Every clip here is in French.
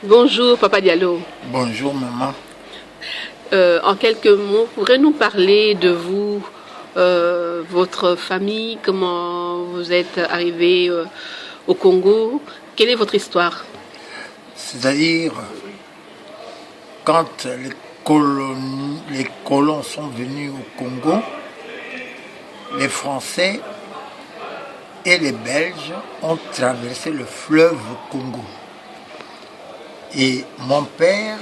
Bonjour, Papa Diallo. Bonjour, maman. En quelques mots, pourrez nous parler de vous, votre famille, comment vous êtes arrivé au Congo? Quelle est votre histoire? C'est-à-dire, quand les colons sont venus au Congo, les Français et les Belges ont traversé le fleuve Congo. Et mon père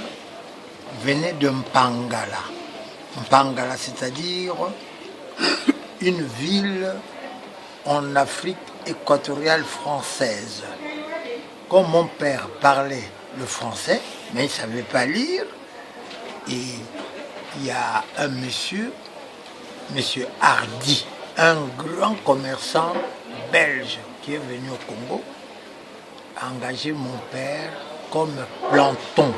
venait de Mpangala. Mpangala, c'est-à-dire une ville en Afrique équatoriale française. Comme mon père parlait le français, mais il ne savait pas lire, et il y a un monsieur Hardy, un grand commerçant belge qui est venu au Congo, a engagé mon père comme planton.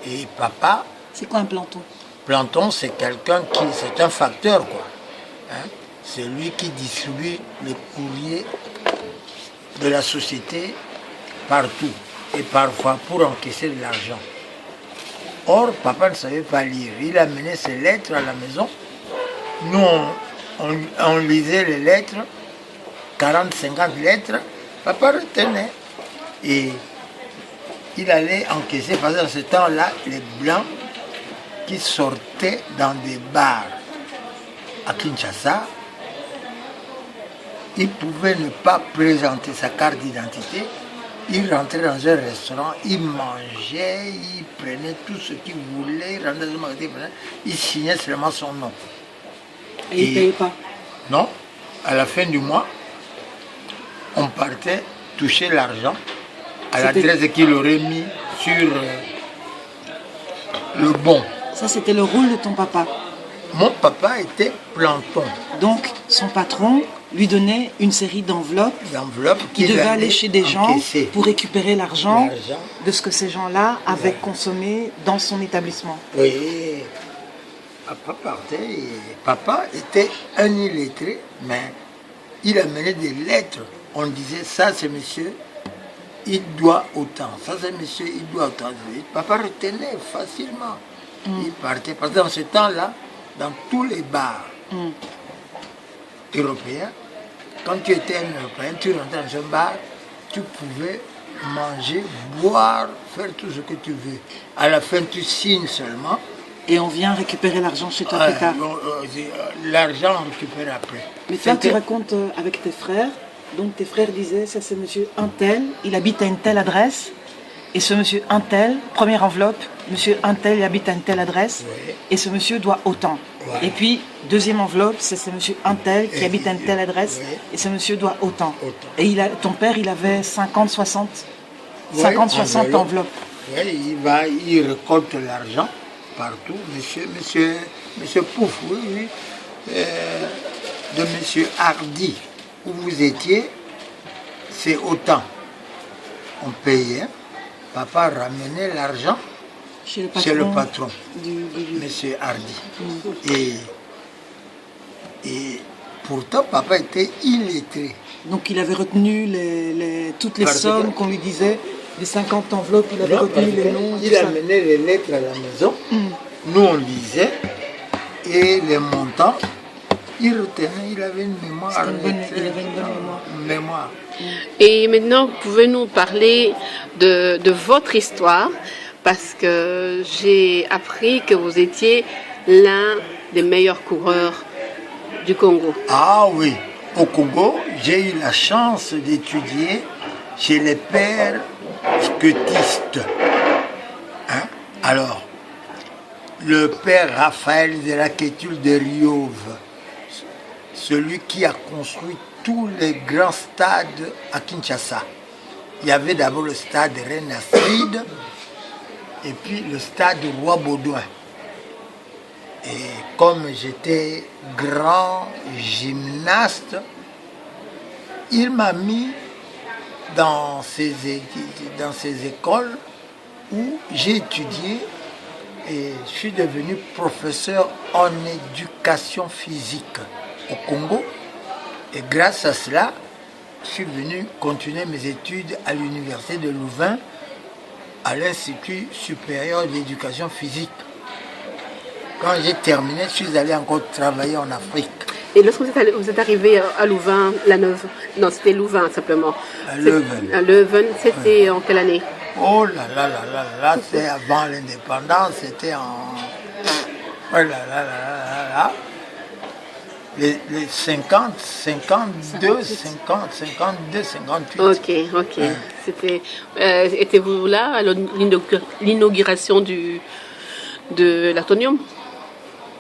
Et papa... C'est quoi un planton? Planton, c'est quelqu'un qui... c'est un facteur, quoi. Hein? C'est lui qui distribue les courriers de la société partout. Et parfois pour encaisser de l'argent. Or, papa ne savait pas lire. Il amenait ses lettres à la maison. Nous, on lisait les lettres, 40, 50 lettres. Papa retenait. Et il allait encaisser, parce que dans ce temps-là, les Blancs qui sortaient dans des bars à Kinshasa, il pouvait ne pas présenter sa carte d'identité. Il rentrait dans un restaurant, il mangeait, il prenait tout ce qu'il voulait, il rentrait dans un magasin, il signait seulement son nom. Et il ne payait pas? Non. À la fin du mois, on partait toucher l'argent à l'adresse qu'il aurait mis sur le bon. Ça, c'était le rôle de ton papa? Mon papa était planton. Donc, son patron lui donnait une série d'enveloppes qui devaient aller chez des gens pour récupérer l'argent de ce que ces gens-là avaient consommé dans son établissement. Oui. Papa partait et papa était un illettré, mais il amenait des lettres. On disait, ça c'est monsieur, il doit autant. Ça c'est monsieur, il doit autant. Papa retenait facilement. Il partait. Parce que dans ce temps-là, dans tous les bars européens, quand tu étais un Européen, tu rentrais dans un bar, tu pouvais manger, boire, faire tout ce que tu veux. À la fin, tu signes seulement. Et on vient récupérer l'argent chez toi plus tard. L'argent, on récupère après. Mais toi, tu racontes avec tes frères. Donc tes frères disaient, ça c'est monsieur Untel, il habite à une telle adresse. Et ce monsieur Untel, première enveloppe, monsieur Untel, il habite à une telle adresse. Oui. Et ce monsieur doit autant. Ouais. Et puis, deuxième enveloppe, c'est ce monsieur Untel qui habite à une telle adresse. Oui. Et ce monsieur doit autant. Et ton père, il avait 50, 60 enveloppes. Oui, il récolte l'argent partout. Monsieur Pouf, oui. De monsieur Hardy, où vous étiez, c'est autant. On payait. Papa ramenait l'argent chez le patron, monsieur Hardy. Et pourtant, papa était illettré. Donc il avait retenu toutes les sommes qu'on lui disait, les 50 enveloppes, il avait retenu les noms. Il amenait les lettres à la maison, nous on lisait, et les montants, il retenait, il avait une mémoire. Il avait une bonne mémoire. Et maintenant, pouvez-nous parler de votre histoire, parce que j'ai appris que vous étiez l'un des meilleurs coureurs du Congo. Ah oui, au Congo, j'ai eu la chance d'étudier chez les pères squettistes. Hein? Alors, le père Raphaël de la Quétule de Riauve, celui qui a construit tous les grands stades à Kinshasa. Il y avait d'abord le stade Reine Astrid et puis le stade Roi Baudouin. Et comme j'étais grand gymnaste, il m'a mis dans ces écoles où j'ai étudié et je suis devenu professeur en éducation physique au Congo. Et grâce à cela, je suis venu continuer mes études à l'université de Louvain à l'Institut supérieur d'éducation physique. Quand j'ai terminé, je suis allé encore travailler en Afrique. Et lorsque vous êtes arrivé à Louvain-la-Neuve, non, c'était Louvain simplement. À Leuven. À Leuven, c'était en quelle année? Oh là là là là là, c'est avant l'indépendance, c'était en... Oh là là là là là. Les 50, 52, 50, 52, 58. Ok, ok. Ouais. C'était, étiez-vous là à l'inauguration de l'Atonium?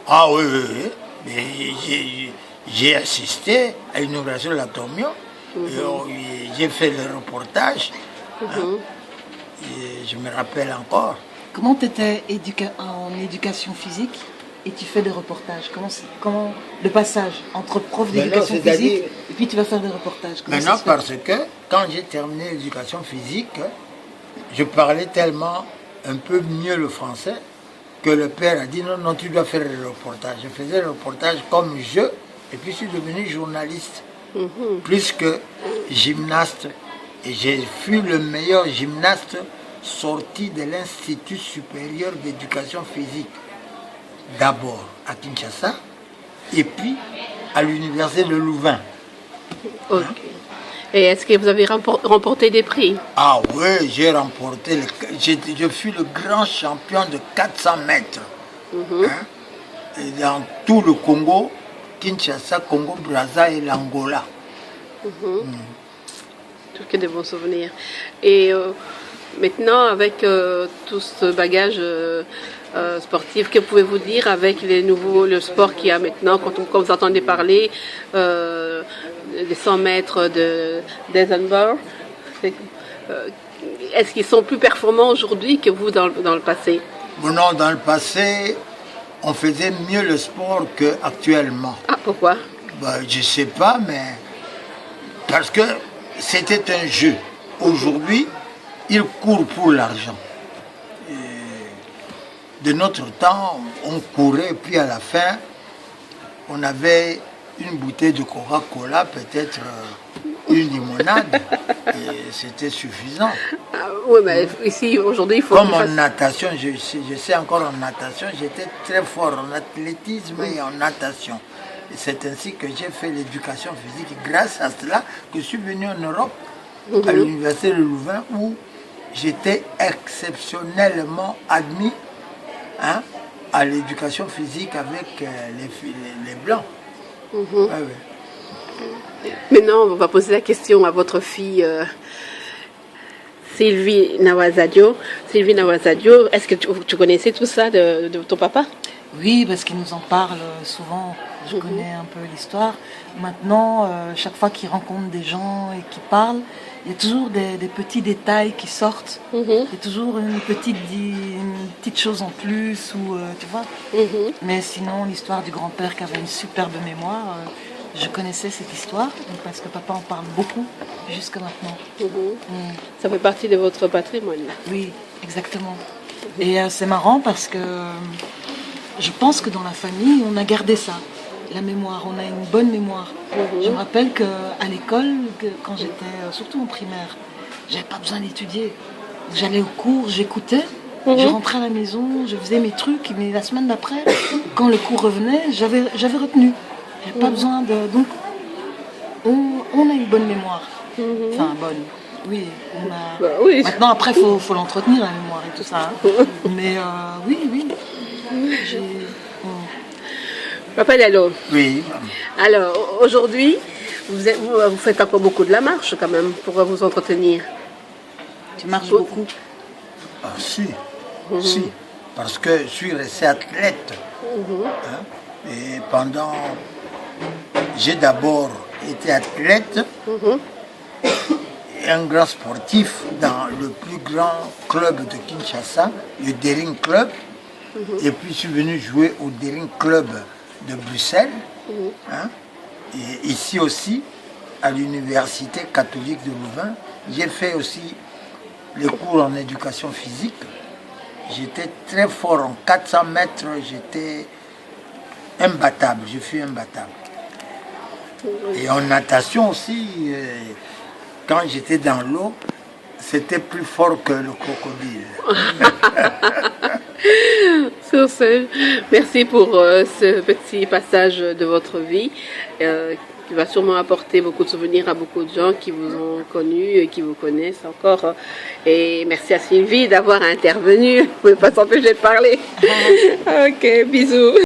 Ah oui, oui, oui. Mais j'ai assisté à l'inauguration de l'Atonium. J'ai fait le reportage. Et je me rappelle encore. Comment tu étais en éducation physique et tu fais des reportages? Comment le passage entre prof d'éducation physique et puis tu vas faire des reportages? Maintenant, parce que quand j'ai terminé l'éducation physique, je parlais tellement un peu mieux le français que le père a dit non, non, tu dois faire le reportage. Je faisais le reportage comme jeu et puis je suis devenu journaliste, plus que gymnaste. Et j'ai fui le meilleur gymnaste sorti de l'Institut supérieur d'éducation physique. D'abord à Kinshasa et puis à l'université de Louvain. Ok. Et est-ce que vous avez remporté des prix? Ah oui, j'ai remporté, je fus le grand champion de 400 mètres. Et dans tout le Congo, Kinshasa, Congo, Brazza et l'Angola. Tout que de bons souvenirs. Et maintenant, avec tout ce bagage sportif, que pouvez-vous dire avec le sport qu'il y a maintenant, quand vous entendez parler des 100 mètres d'Eisenberg, est-ce qu'ils sont plus performants aujourd'hui que vous dans le passé? Non, dans le passé, on faisait mieux le sport qu'actuellement. Ah, pourquoi? Je ne sais pas, mais parce que c'était un jeu. Aujourd'hui, ils courent pour l'argent. De notre temps, on courait, puis à la fin, on avait une bouteille de Coca-Cola, peut-être une limonade, et c'était suffisant. Ah, oui, mais ici, aujourd'hui, il faut... Comme en natation, je sais encore en natation, j'étais très fort en athlétisme et en natation. Et c'est ainsi que j'ai fait l'éducation physique. Grâce à cela, que je suis venu en Europe, à l'université de Louvain, où j'étais exceptionnellement admis à l'éducation physique avec les Blancs. Ouais. Maintenant, on va poser la question à votre fille Sylvie Nawazadio. Sylvie Nawazadio, est-ce que tu connaissais tout ça de ton papa? Oui, parce qu'il nous en parle souvent. Je connais un peu l'histoire. Maintenant, chaque fois qu'il rencontre des gens et qu'il parle, il y a toujours des petits détails qui sortent. Il y a toujours une petite chose en plus, ou, tu vois. Mais sinon, l'histoire du grand-père qui avait une superbe mémoire, je connaissais cette histoire, parce que papa en parle beaucoup jusqu'à maintenant. Ça fait partie de votre patrimoine. Oui, exactement. Et c'est marrant parce que je pense que dans la famille, on a gardé ça. La mémoire, on a une bonne mémoire. Je me rappelle qu'à l'école, quand j'étais surtout en primaire, j'avais pas besoin d'étudier. J'allais au cours, j'écoutais, je rentrais à la maison, je faisais mes trucs, mais la semaine d'après, quand le cours revenait, j'avais retenu. J'avais pas besoin de... Donc, on a une bonne mémoire. Enfin, bonne. Oui, on a... oui. Maintenant, après, faut l'entretenir, la mémoire et tout ça. Mais oui. Papa Diallo. Oui. Alors, aujourd'hui, vous faites encore beaucoup de la marche quand même pour vous entretenir. Tu marches beaucoup? Ah si, si. Parce que je suis resté athlète. Et j'ai d'abord été athlète et un grand sportif dans le plus grand club de Kinshasa, le Dering Club. Et puis je suis venu jouer au Dering Club de Bruxelles, et ici aussi, à l'université catholique de Louvain. J'ai fait aussi les cours en éducation physique. J'étais très fort en 400 mètres, j'étais imbattable, je suis imbattable. Et en natation aussi, quand j'étais dans l'eau, c'était plus fort que le crocodile. Sur ce, merci pour ce petit passage de votre vie qui va sûrement apporter beaucoup de souvenirs à beaucoup de gens qui vous ont connu et qui vous connaissent encore. Et merci à Sylvie d'avoir intervenu. Vous ne pouvez pas s'empêcher de parler. Ok, bisous.